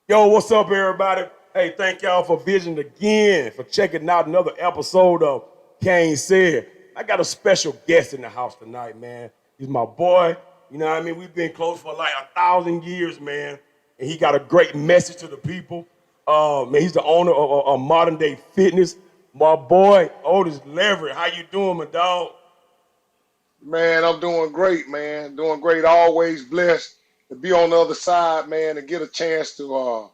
Yo, what's up, everybody? Hey, thank y'all for visiting again, for checking out another episode of KaneSaid. I got a special guest in the house tonight, man. He's my boy. You know what I mean? We've been close for like 1,000 years, man. And he got a great message to the people. Man, he's the owner of Modern Day Fitness. My boy, Otis Leverette. How you doing, my dog? Man, I'm doing great, man. Doing great. Always blessed to be on the other side, man, and get a chance to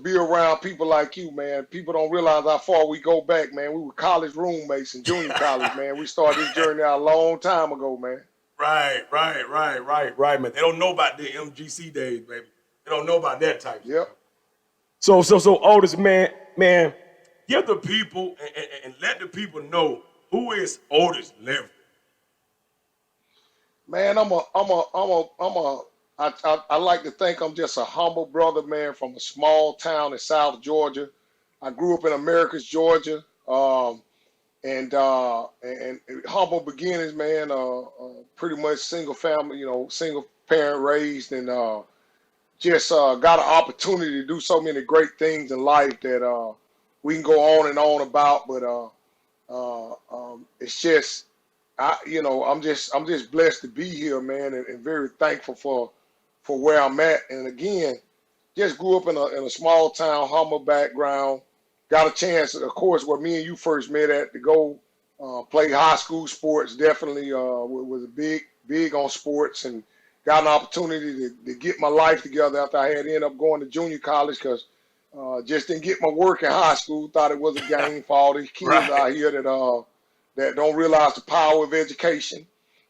be around people like you, man. People don't realize how far we go back, man. We were college roommates in junior college, man. We started this journey out a long time ago, man. Right, man. They don't know about the MGC days, baby. They don't know about that type stuff. Yep. So, Otis, man, give the people and let the people know who is Otis Leverette. Man, I like to think I'm just a humble brother, man, from a small town in South Georgia. I grew up in Americus, Georgia. And humble beginnings, man. Pretty much single family, single parent raised, and just got an opportunity to do so many great things in life that we can go on and on about. But it's just, I'm just blessed to be here, man, and very thankful for where I'm at. And again, just grew up in a small town, humble background. Got a chance, of course, where me and you first met at to go play high school sports. Definitely was big on sports, and got an opportunity to get my life together after I had ended up going to junior college because just didn't get my work in high school. Thought it was a game for all these kids Right. out here that don't realize the power of education.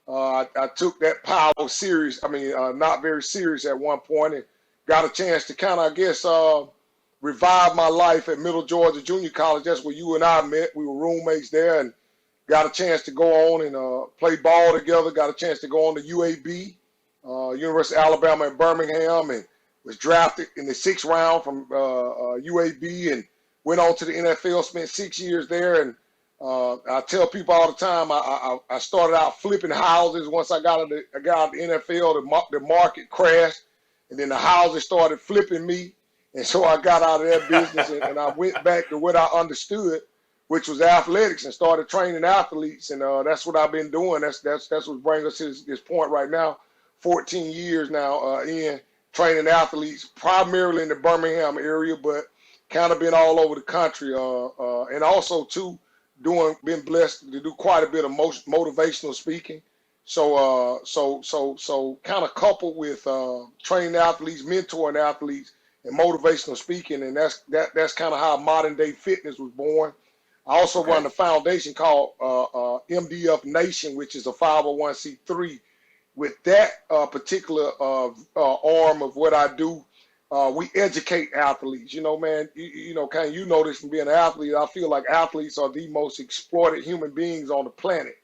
I took that power serious. I mean, not very serious at one point, and got a chance to kind of, I guess, revive my life at Middle Georgia Junior College. That's where you and I met. We were roommates there, and got a chance to go on and play ball together. Got a chance to go on to UAB, University of Alabama in Birmingham, and was drafted in the sixth round from UAB, and went on to the NFL. Spent 6 years there, and I tell people all the time, I started out flipping houses. Once I got out of the NFL, the market crashed, and then the houses started flipping me. And so I got out of that business, and I went back to what I understood, which was athletics, and started training athletes. And that's what I've been doing. That's what brings us to this point right now. 14 years now in training athletes, primarily in the Birmingham area, but kind of been all over the country. And also too, been blessed to do quite a bit of motivational speaking. So kind of coupled with training athletes, mentoring athletes, and motivational speaking, and that's kind of how Modern Day Fitness was born. I also Okay. run a foundation called MDF Nation, which is a 501c3. With that particular arm of what I do, we educate athletes. You know, man, kind of, you know this from being an athlete. I feel like athletes are the most exploited human beings on the planet.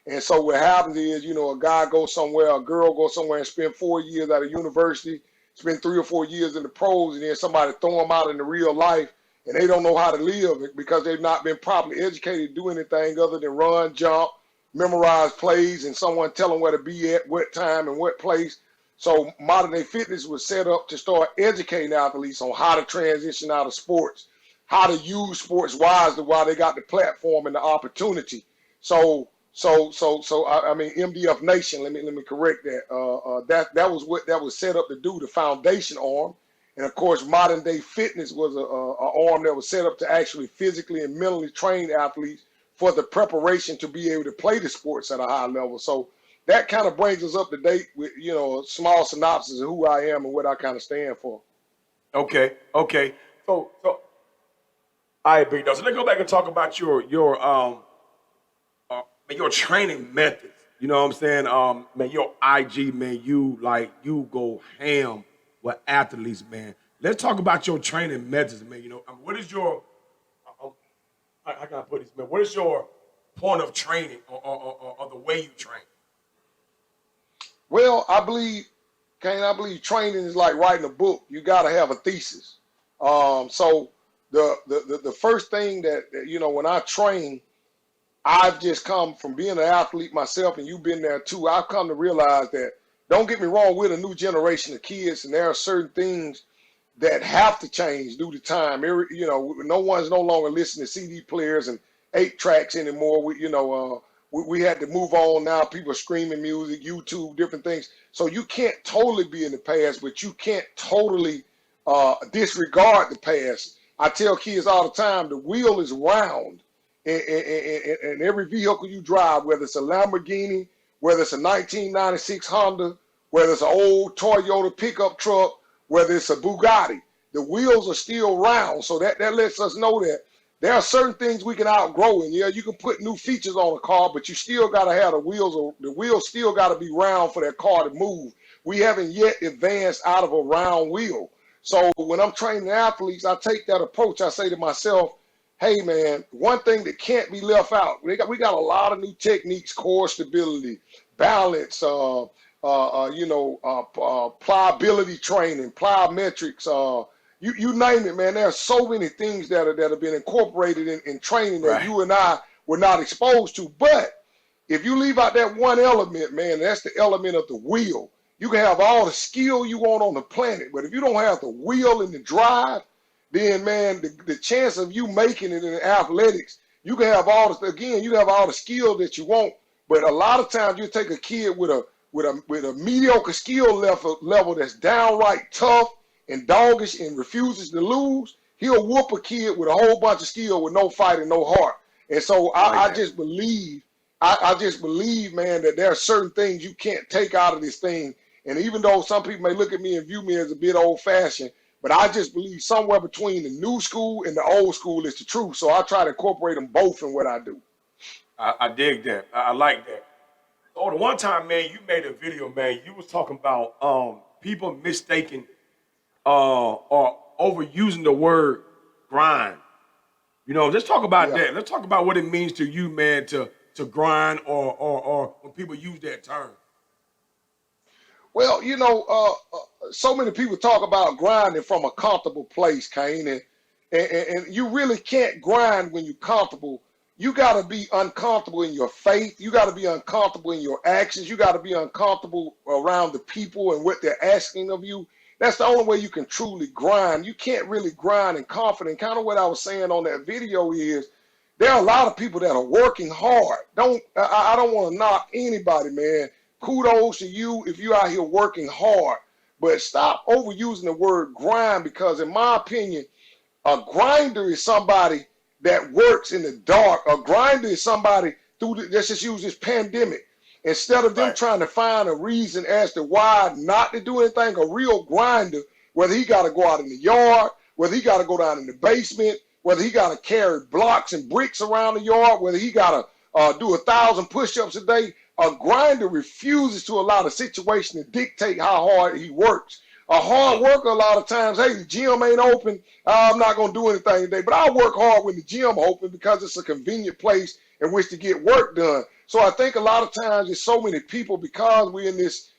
And so what happens is, a guy goes somewhere, a girl goes somewhere and spend 4 years at a university, spend 3 or 4 years in the pros, and then somebody throw them out into real life, and they don't know how to live because they've not been properly educated to do anything other than run, jump, memorize plays, and someone tell them where to be at, what time, and what place. So Modern Day Fitness was set up to start educating athletes on how to transition out of sports, how to use sports wisely while they got the platform and the opportunity. So, I mean, MDF Nation. Let me correct that. That was what that was set up to do. The foundation arm, and of course, Modern Day Fitness was a arm that was set up to actually physically and mentally train athletes for the preparation to be able to play the sports at a high level. So that kind of brings us up to date with a small synopsis of who I am and what I kind of stand for. Okay. So, all right, big dog. So let's go back and talk about your training methods. You know what I'm saying? Man, your IG, man, you go ham with athletes, man. Let's talk about your training methods, man. What is your how can I put this, man? What is your point of training or the way you train? Well, I believe training is like writing a book. You got to have a thesis. So the first thing that when I train, I've just come from being an athlete myself, and you've been there too. I've come to realize that, don't get me wrong, we're the new generation of kids, and there are certain things that have to change due to time. No one's no longer listening to CD players and 8 tracks anymore. We had to move on now. People are streaming music, YouTube, different things. So you can't totally be in the past, but you can't totally disregard the past. I tell kids all the time, the wheel is round in every vehicle you drive, whether it's a Lamborghini, whether it's a 1996 Honda, whether it's an old Toyota pickup truck, whether it's a Bugatti, the wheels are still round. So that lets us know that there are certain things we can outgrow. And yeah, you can put new features on a car, but you still got to have the wheels still got to be round for that car to move. We haven't yet advanced out of a round wheel. So when I'm training athletes, I take that approach. I say to myself, hey man, one thing that can't be left out, we got a lot of new techniques: core stability, balance, pliability training, plyometrics, you name it, man. There are so many things that have been incorporated in training that you and I were not exposed to. But if you leave out that one element, man, that's the element of the wheel. You can have all the skill you want on the planet, but if you don't have the wheel and the drive, then man, the chance of you making it in athletics, you can have all the skill that you want, but a lot of times you take a kid with a mediocre skill level that's downright tough and doggish and refuses to lose, he'll whoop a kid with a whole bunch of skill with no fight and no heart. And so I just believe, man, that there are certain things you can't take out of this thing. And even though some people may look at me and view me as a bit old-fashioned, but I just believe somewhere between the new school and the old school is the truth. So I try to incorporate them both in what I do. I dig that. I like that. Oh, the one time, man, you made a video, man. You was talking about people mistaking or overusing the word grind. Let's talk about that. Let's talk about what it means to you, man, to grind or when people use that term. Well, so many people talk about grinding from a comfortable place, Kane, and you really can't grind when you're comfortable. You got to be uncomfortable in your faith. You got to be uncomfortable in your actions. You got to be uncomfortable around the people and what they're asking of you. That's the only way you can truly grind. You can't really grind in confidence. Kind of what I was saying on that video is there are a lot of people that are working hard. I don't want to knock anybody, man. Kudos to you if you're out here working hard. But stop overusing the word grind, because in my opinion, a grinder is somebody that works in the dark. A grinder is somebody let's just use this pandemic. Instead of them trying to find a reason as to why not to do anything, a real grinder, whether he got to go out in the yard, whether he got to go down in the basement, whether he got to carry blocks and bricks around the yard, whether he got to do 1,000 push-ups a day, a grinder refuses to allow the situation to dictate how hard he works. A hard worker, a lot of times, hey, the gym ain't open, I'm not going to do anything today. But I work hard when the gym open because it's a convenient place in which to get work done. So I think a lot of times there's so many people, because we're in this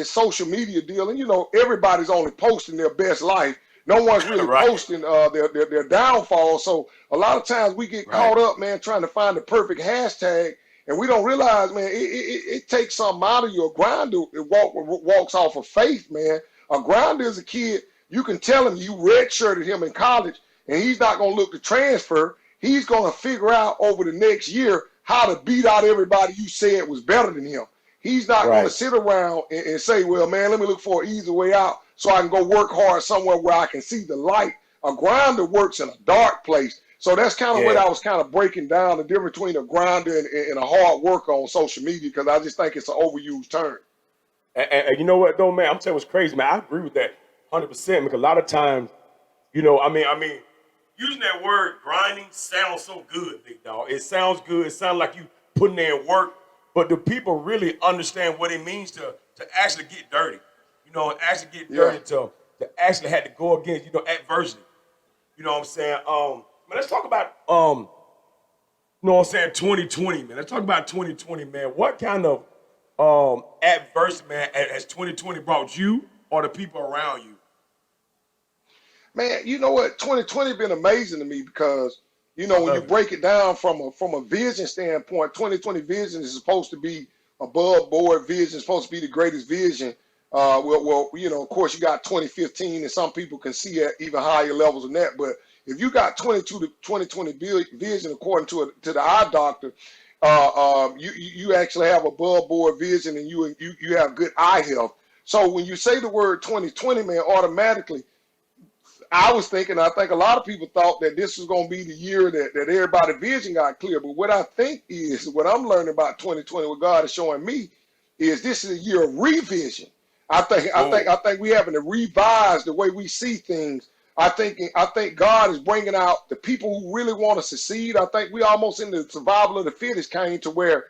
social media deal, and everybody's only posting their best life. No one's really posting their downfall. So a lot of times we get caught up, man, trying to find the perfect hashtag, and we don't realize, man, it takes something out of you. A grinder walks off of faith, man. A grinder is a kid, you can tell him you redshirted him in college, and he's not going to look to transfer. He's going to figure out over the next year how to beat out everybody you said was better than him. He's not going to sit around and say, well, man, let me look for an easy way out so I can go work hard somewhere where I can see the light. A grinder works in a dark place. So that's kind of what I was kind of breaking down, the difference between a grinder and a hard worker on social media, because I just think it's an overused term. And you know what, though, man? I'm telling you what's crazy, man. I agree with that 100%, because a lot of times, I mean, using that word grinding sounds so good, big dog. It sounds good. It sounds like you putting in work. But do people really understand what it means to actually get dirty? And actually get dirty to actually have to go against, adversity. You know what I'm saying? Man, let's talk about, 2020, man. Let's talk about 2020, man. What kind of adversity, man, has 2020 brought you or the people around you? Man, you know what? 2020 been amazing to me because, when you break it down from a vision standpoint, 2020 vision is supposed to be above board vision, it's supposed to be the greatest vision Well, of course, you got 2015, and some people can see at even higher levels than that. But if you got 22 to 2020 vision, according to the eye doctor, you actually have above board vision, and you have good eye health. So when you say the word 2020, man, automatically, I was thinking, I think a lot of people thought that this was going to be the year that everybody's vision got clear. But what I think is, what I'm learning about 2020, what God is showing me, is this is a year of revision. I think we having to revise the way we see things. I think God is bringing out the people who really want to succeed. I think we almost in the survival of the fittest came to where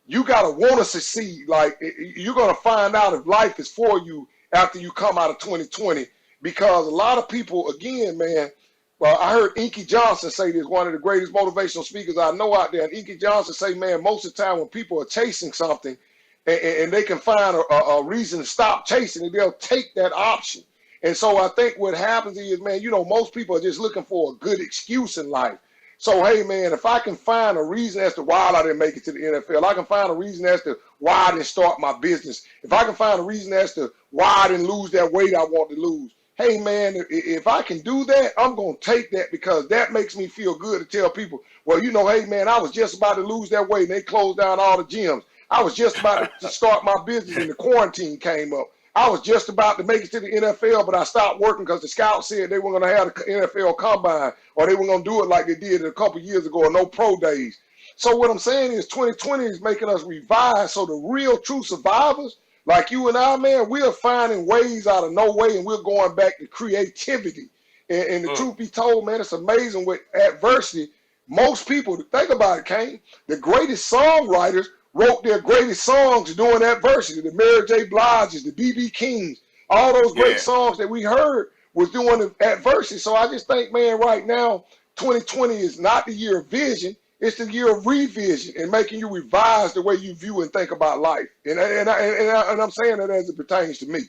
you got to want to succeed. Like, you're going to find out if life is for you after you come out of 2020. Because a lot of people, again, man, well, I heard Inky Johnson say this, one of the greatest motivational speakers I know out there. And Inky Johnson say, man, most of the time when people are chasing something and they can find a reason to stop chasing it, they'll take that option. And so I think what happens is, man, most people are just looking for a good excuse in life. So, hey, man, if I can find a reason as to why I didn't make it to the NFL, I can find a reason as to why I didn't start my business. If I can find a reason as to why I didn't lose that weight I want to lose. Hey, man, if I can do that, I'm going to take that, because that makes me feel good to tell people, well, hey, man, I was just about to lose that weight and they closed down all the gyms. I was just about to start my business and the quarantine came up. I was just about to make it to the NFL, but I stopped working because the scouts said they weren't going to have the NFL combine, or they were going to do it like they did a couple years ago, or no pro days. So what I'm saying is 2020 is making us revise. So the real true survivors, like you and I, man, we are finding ways out of no way, and we're going back to creativity. And the truth be told, man, it's amazing with adversity. Most people, think about it, Kane, the greatest songwriters wrote their greatest songs during adversity. The Mary J. Bliges, the B.B. Kings, all those great songs that we heard was during adversity. So I just think, man, right now, 2020 is not the year of vision. It's the year of revision and making you revise the way you view and think about life. And I'm saying that as it pertains to me.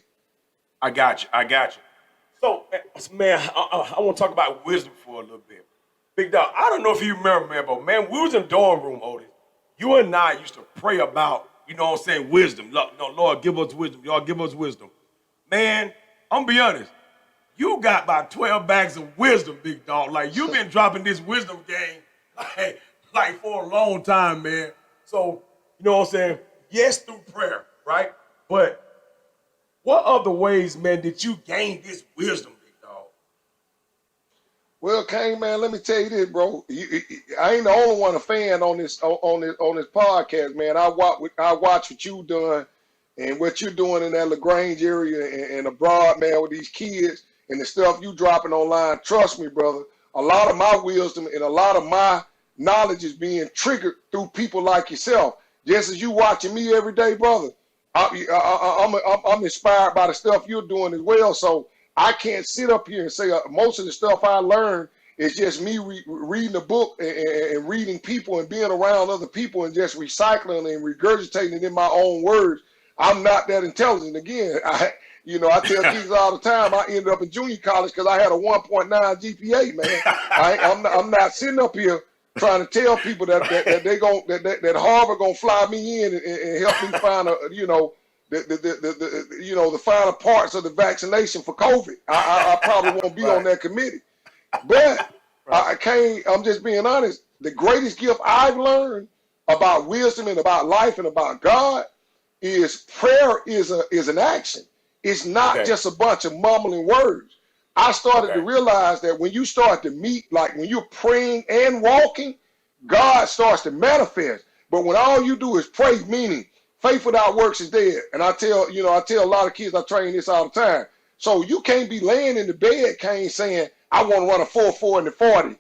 I got you. So, man, I want to talk about wisdom for a little bit. Big dog, I don't know if you remember, man, but, man, we was in the dorm room, Otis. You and I used to pray about, wisdom. No, Lord, give us wisdom. Lord, give us wisdom. Man, I'm going to be honest. You got about 12 bags of wisdom, big dog. Like, you've been dropping this wisdom game like for a long time, man. So, you know what I'm saying? Yes, through prayer, right? But what other ways, man, did you gain this wisdom, big dog? Well, Kane, man, let me tell you this, bro. I ain't the only one a fan on this podcast, man. I watch what you doing and what you're doing in that LaGrange area and abroad, man, with these kids and the stuff you dropping online. Trust me, brother. A lot of my wisdom and a lot of my knowledge is being triggered through people like yourself. Just as you watching me every day, brother, I'm inspired by the stuff you're doing as well. So I can't sit up here and say most of the stuff I learned is just me reading a book and reading people and being around other people and just recycling and regurgitating it in my own words. I'm not that intelligent. Again, I tell kids all the time I ended up in junior college because I had a 1.9 GPA, man. I'm not sitting up here trying to tell people that Harvard gonna fly me in and help me find the finer parts of the vaccination for COVID. I probably won't be on that committee. But I'm just being honest. The greatest gift I've learned about wisdom and about life and about God is prayer is an action. It's not just a bunch of mumbling words. I started to realize that when you start to meet, like when you're praying and walking, God starts to manifest. But when all you do is pray, meaning faith without works is dead. And I tell a lot of kids, I train this all the time. So you can't be laying in the bed, Kane, saying, I want to run a 4.4 in the 40,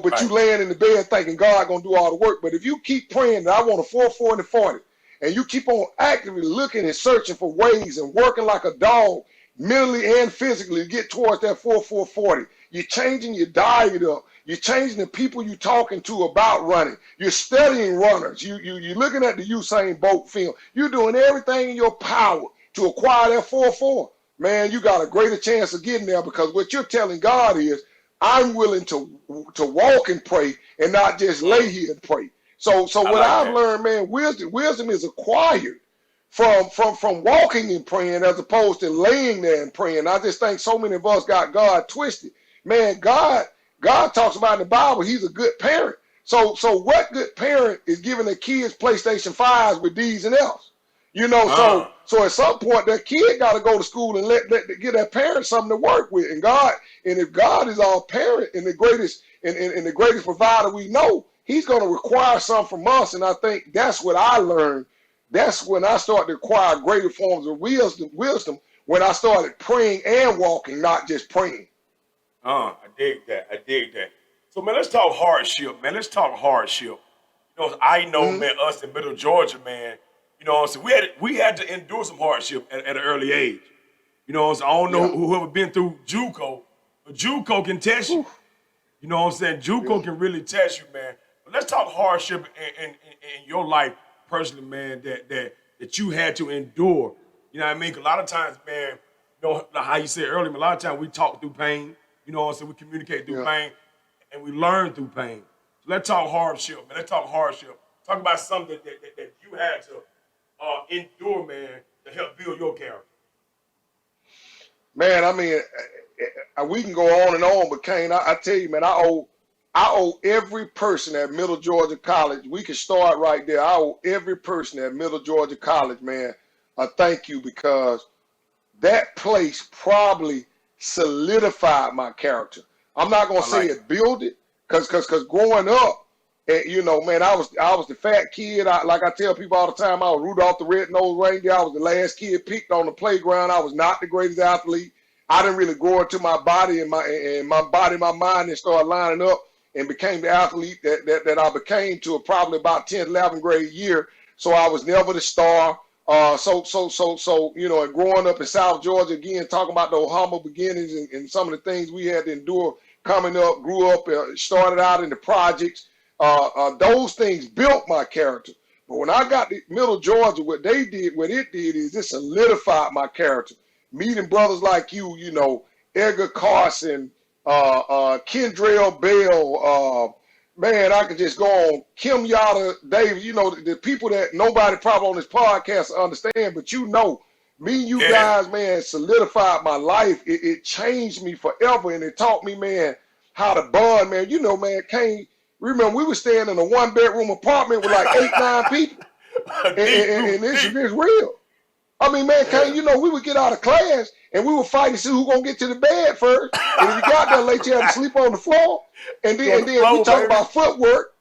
but you laying in the bed thinking God going to do all the work. But if you keep praying that I want a 4.4 in the 40, and you keep on actively looking and searching for ways and working like a dog, mentally and physically, to get towards that 4.440. You're changing your diet up. You're changing the people you're talking to about running. You're studying runners. You're looking at the Usain Bolt film. You're doing everything in your power to acquire that 4.4. Man, you got a greater chance of getting there, because what you're telling God is, I'm willing to walk and pray and not just lay here and pray. So what I've learned, man, wisdom is acquired. from walking and praying as opposed to laying there and praying. I just think so many of us got God twisted. Man, God talks about in the Bible, he's a good parent. So what good parent is giving their kids PlayStation 5s with D's and F's? You know, so at some point that kid got to go to school and let get that parent something to work with. And if God is our parent and the greatest and the greatest provider we know, he's going to require something from us. And I think that's what I learned. That's when I started to acquire greater forms of wisdom when I started praying and walking, not just praying. I dig that. I dig that. So, man, let's talk hardship, man. Let's talk hardship. You know, I know, man, us in Middle Georgia, man, you know, so we had to endure some hardship at an early age. You know, so I don't know whoever been through JUCO, but JUCO can test you. You know what I'm saying? JUCO can really test you, man. But let's talk hardship in your life personally, man, that you had to endure. You know what I mean? 'Cause a lot of times, man, you know, how you said earlier, a lot of times we talk through pain. You know what I'm saying? We communicate through pain, and we learn through pain. So let's talk hardship, man. Let's talk hardship. Talk about something that you had to endure, man, to help build your character. Man, I mean, we can go on and on, but Kane, I tell you, man, I owe every person at Middle Georgia College. We can start right there. I owe every person at Middle Georgia College, man, a thank you, because that place probably solidified my character. I'm not gonna say it built it, cause growing up, you know, man, I was the fat kid. Like I tell people all the time, I was Rudolph the Red-Nosed Reindeer. I was the last kid picked on the playground. I was not the greatest athlete. I didn't really grow into my body and my mind and started lining up and became the athlete that I became to probably about 10th, 11th grade year. So I was never the star. So, you know, and growing up in South Georgia, again, talking about those humble beginnings and some of the things we had to endure coming up, grew up, started out in the projects. Those things built my character. But when I got to Middle Georgia, what it did is it solidified my character. Meeting brothers like you know, Edgar Carson, Kendrell Bell, man, I could just go on. Kim Yada, Davis, you know, the people that nobody probably on this podcast understand, but you know, me and you guys, man, solidified my life. It changed me forever, and it taught me, man, how to bond, man. You know, man, remember, we were staying in a one-bedroom apartment with like 8, 9 people, and this is real. I mean, man, you know, we would get out of class, and we would fight to see who gonna get to the bed first. And if you got there late, you had to sleep on the floor. And then we talk about footwork.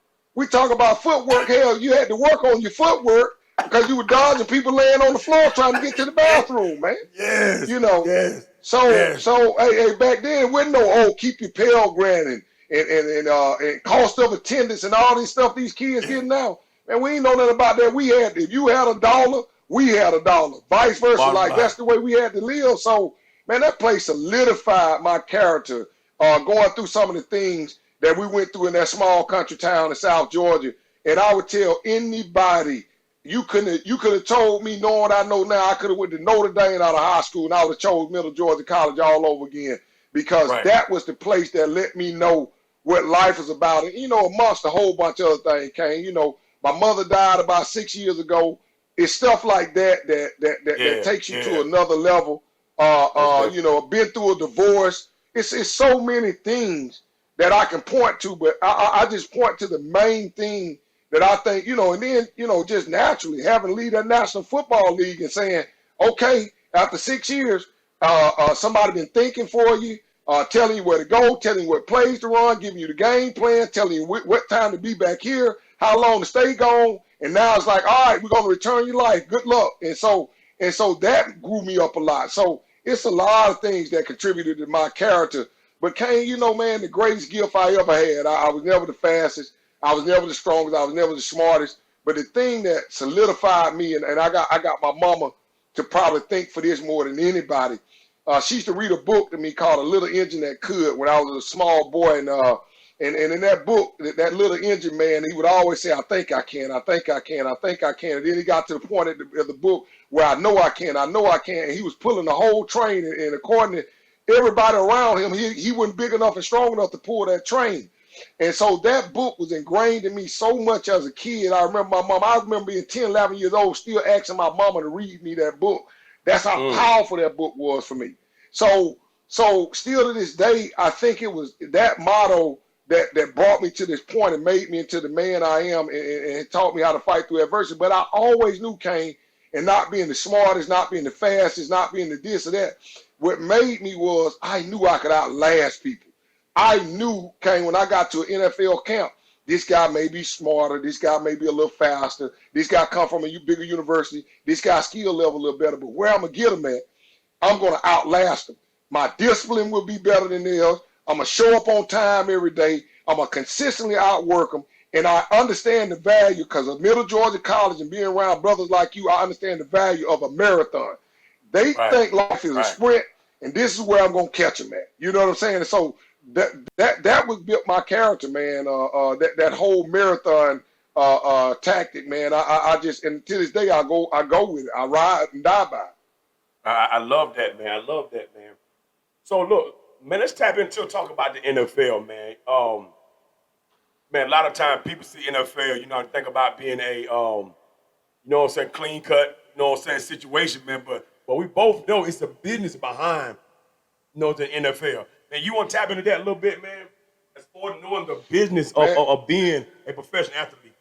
Hell, you had to work on your footwork because you were dodging people laying on the floor trying to get to the bathroom, man. Yes. You know. Yes. So hey, back then it wasn't no keep your Pell Grant and cost of attendance and all this stuff these kids getting now. Man, we ain't know nothing about that. We had, if you had $1, we had $1. Vice versa, that's the way we had to live. So, man, that place solidified my character. Going through some of the things that we went through in that small country town in South Georgia, and I would tell anybody, you could have told me, knowing what I know now, I could have went to Notre Dame out of high school, and I would have chose Middle Georgia College all over again, because that was the place that let me know what life is about. And, you know, amongst a whole bunch of other things, Kane, you know, my mother died about 6 years ago. It's stuff like that takes you to another level. You know, been through a divorce. It's so many things that I can point to, but I just point to the main thing that I think, you know, and then, you know, just naturally having to lead that National Football League and saying, okay, after 6 years, somebody been thinking for you, telling you where to go, telling you what plays to run, giving you the game plan, telling you what time to be back here, how long to stay gone. And now it's like, all right, we're going to return your life. Good luck. And so that grew me up a lot. So it's a lot of things that contributed to my character. But Kane, you know, man, the greatest gift I ever had, I was never the fastest. I was never the strongest. I was never the smartest. But the thing that solidified me, and I got my mama to probably think for this more than anybody. She used to read a book to me called A Little Engine That Could when I was a small boy. And in that book, that little engine man, he would always say, I think I can, I think I can, I think I can. And then he got to the point of the book where I know I can, I know I can. And he was pulling the whole train. And according to everybody around him, he wasn't big enough and strong enough to pull that train. And so that book was ingrained in me so much as a kid. I remember my mom, I remember being 10, 11 years old, still asking my mama to read me that book. That's how powerful that book was for me. So still to this day, I think it was that motto that brought me to this point and made me into the man I am and taught me how to fight through adversity. But I always knew, Kane, and not being the smartest, not being the fastest, not being the this or that, what made me was I knew I could outlast people. I knew, Kane, when I got to an NFL camp, this guy may be smarter, this guy may be a little faster, this guy come from a bigger university, this guy's skill level a little better, but where I'm going to get him at, I'm going to outlast him. My discipline will be better than theirs. I'm going to show up on time every day. I'm going to consistently outwork them. And I understand the value because of Middle Georgia College and being around brothers like you, I understand the value of a marathon. They think life is a sprint, and this is where I'm going to catch them at. You know what I'm saying? And so that was built my character, man. That whole marathon tactic, man. I just, and to this day I go with it. I ride and die by it. I love that, man. I love that, man. So look, man, let's tap into talk about the NFL, man. Man, a lot of times people see NFL, you know, think about being a, you know what I'm saying, clean cut, you know what I'm saying, situation, man. But we both know it's the business behind, you know, the NFL. Man, you want to tap into that a little bit, man? As far as knowing the business of being a professional athlete.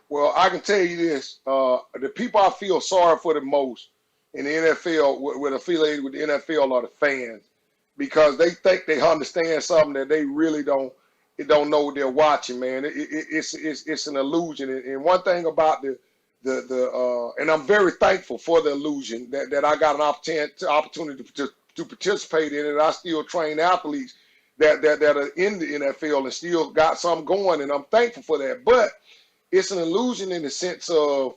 Well, I can tell you this: the people I feel sorry for the most in the NFL, with affiliated with the NFL, are the fans, because they think they understand something that they really don't know what they're watching, man. It's an illusion. And one thing about and I'm very thankful for the illusion that I got an opportunity to participate in it. I still train athletes that are in the NFL and still got some going, and I'm thankful for that. But it's an illusion in the sense of,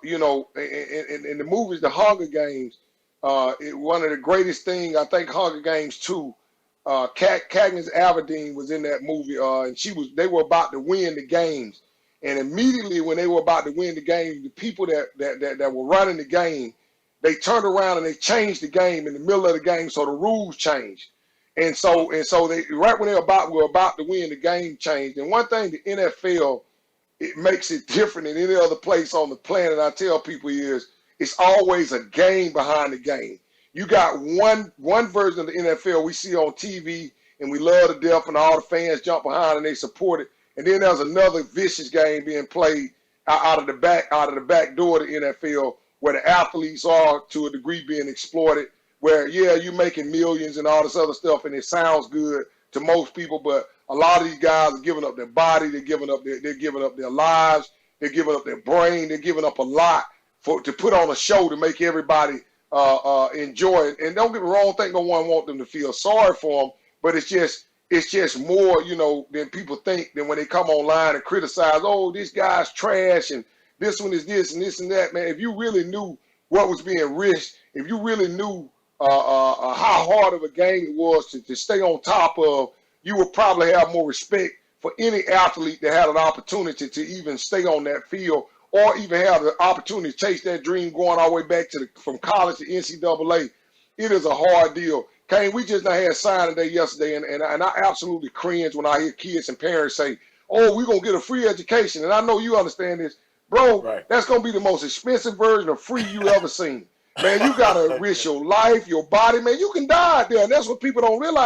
you know, in the movies, The Hunger Games, one of the greatest things, I think Hunger Games 2, Katniss Everdeen was in that movie, and they were about to win the games. And immediately when they were about to win the game, the people that were running the game, they turned around and they changed the game in the middle of the game, so the rules changed. And so they, right when were about to win, the game changed. And one thing the NFL, it makes it different than any other place on the planet, I tell people, is it's always a game behind the game. You got one version of the NFL we see on TV and we love to death and all the fans jump behind and they support it. And then there's another vicious game being played out of the back door of the NFL, where the athletes are to a degree being exploited, where, yeah, you're making millions and all this other stuff, and it sounds good to most people, but a lot of these guys are giving up their body, they're giving up their lives, they're giving up their brain, they're giving up a lot to put on a show to make everybody enjoy it. And don't get me wrong, I think no one wants them to feel sorry for them, but it's just more, you know, than people think, than when they come online and criticize, oh, this guy's trash and this one is this and this and that. Man, if you really knew what was being risked, if you really knew how hard of a game it was to stay on top of, you would probably have more respect for any athlete that had an opportunity to even stay on that field, or even have the opportunity to chase that dream going all the way back from college to NCAA. It is a hard deal. Kane, we just had signing day yesterday, and I absolutely cringe when I hear kids and parents say, oh, we're going to get a free education. And I know you understand this. Bro, right. That's going to be the most expensive version of free you ever seen. Man, you got to risk your life, your body. Man, you can die out there, and that's what people don't realize.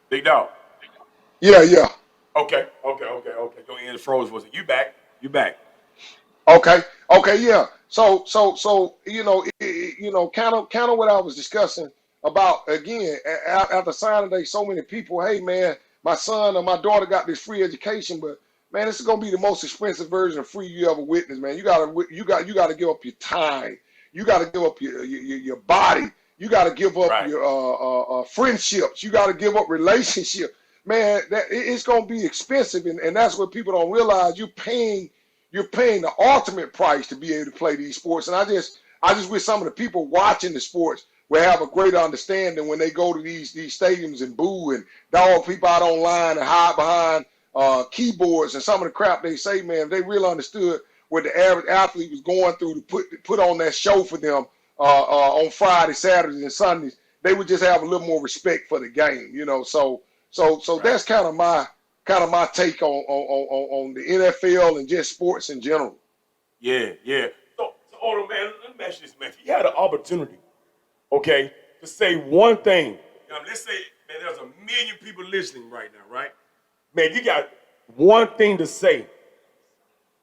Big dog. Yeah, yeah. Okay. Your ears froze. Was it you back? You back? Okay, yeah. So you know, kind of what I was discussing about again after signing day. So many people, hey man, my son or my daughter got this free education, but man, this is gonna be the most expensive version of free you ever witnessed, man. You gotta give up your time. You gotta give up your body. You gotta give up Right. your friendships. You gotta give up relationships. Man, it's gonna be expensive, and that's what people don't realize. You're paying the ultimate price to be able to play these sports. And I just wish some of the people watching the sports will have a greater understanding when they go to these stadiums and boo and dog people out online and hide behind keyboards and some of the crap they say, man. If they really understood what the average athlete was going through to put on that show for them on Friday, Saturdays, and Sundays, they would just have a little more respect for the game, you know. So Right. that's kind of my take on the NFL and just sports in general. Yeah, yeah. So hold on, man. Let me ask you this, man. If you had an opportunity, okay, to say one thing, let's say, man, there's a million people listening right now, right? Man, you got one thing to say.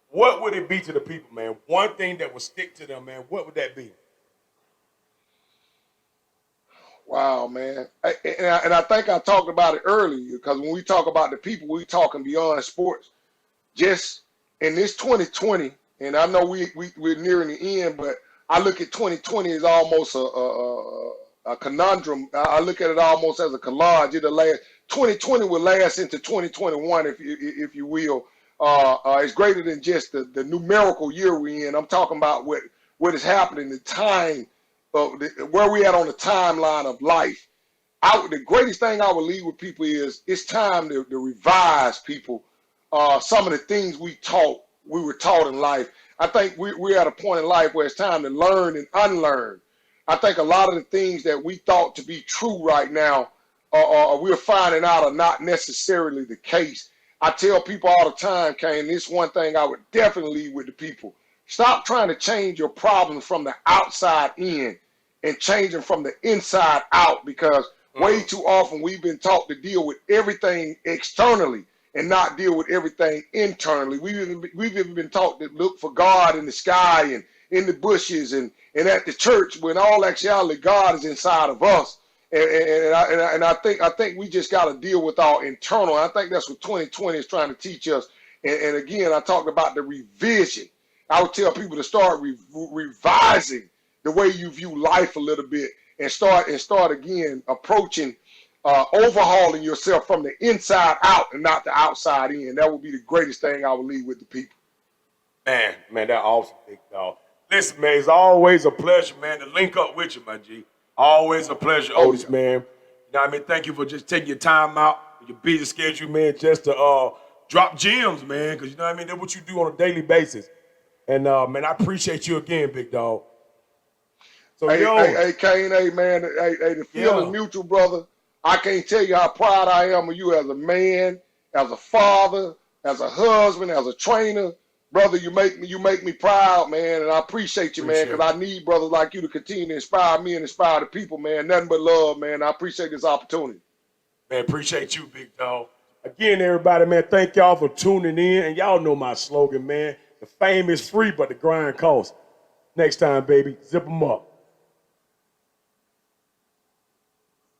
What would it be to the people, man? One thing that would stick to them, man. What would that be? Wow, man. And I think I talked about it earlier, because when we talk about the people, we're talking beyond sports. Just in this 2020, and I know we're nearing the end, but I look at 2020 as almost a conundrum. I look at it almost as a collage. 2020 will last into 2021, if you will. It's greater than just the numerical year we're in. I'm talking about what is happening, the time, where we at on the timeline of life. The greatest thing I would leave with people is it's time to revise people some of the things we were taught in life. I think we're at a point in life where it's time to learn and unlearn. I think a lot of the things that we thought to be true right now, we're finding out are not necessarily the case. I tell people all the time, Kane, this one thing I would definitely leave with the people. Stop trying to change your problems from the outside in and change them from the inside out, because way too often we've been taught to deal with everything externally and not deal with everything internally. We've even been taught to look for God in the sky and in the bushes and at the church, when all actuality God is inside of us. And I think we just got to deal with our internal. I think that's what 2020 is trying to teach us. And again, I talked about the revision. I would tell people to start revising the way you view life a little bit, and start again approaching, overhauling yourself from the inside out and not the outside in. That would be the greatest thing I would leave with the people. Man, that awesome, big dog. Listen, man, it's always a pleasure, man, to link up with you, my G. Always a pleasure, Otis, man. You know what I mean? Thank you for just taking your time out, your busy schedule, man, just to drop gems, man, because you know what I mean? That's what you do on a daily basis. And, man, I appreciate you again, big dog. So, hey, Kane, hey, man, the feeling mutual, brother. I can't tell you how proud I am of you as a man, as a father, as a husband, as a trainer. Brother, you make me proud, man, and I appreciate you, man, because I need brothers like you to continue to inspire me and inspire the people, man. Nothing but love, man. I appreciate this opportunity. Man, appreciate you, big dog. Again, everybody, man, thank y'all for tuning in. And y'all know my slogan, man. The fame is free, but the grind costs. Next time, baby, zip them up.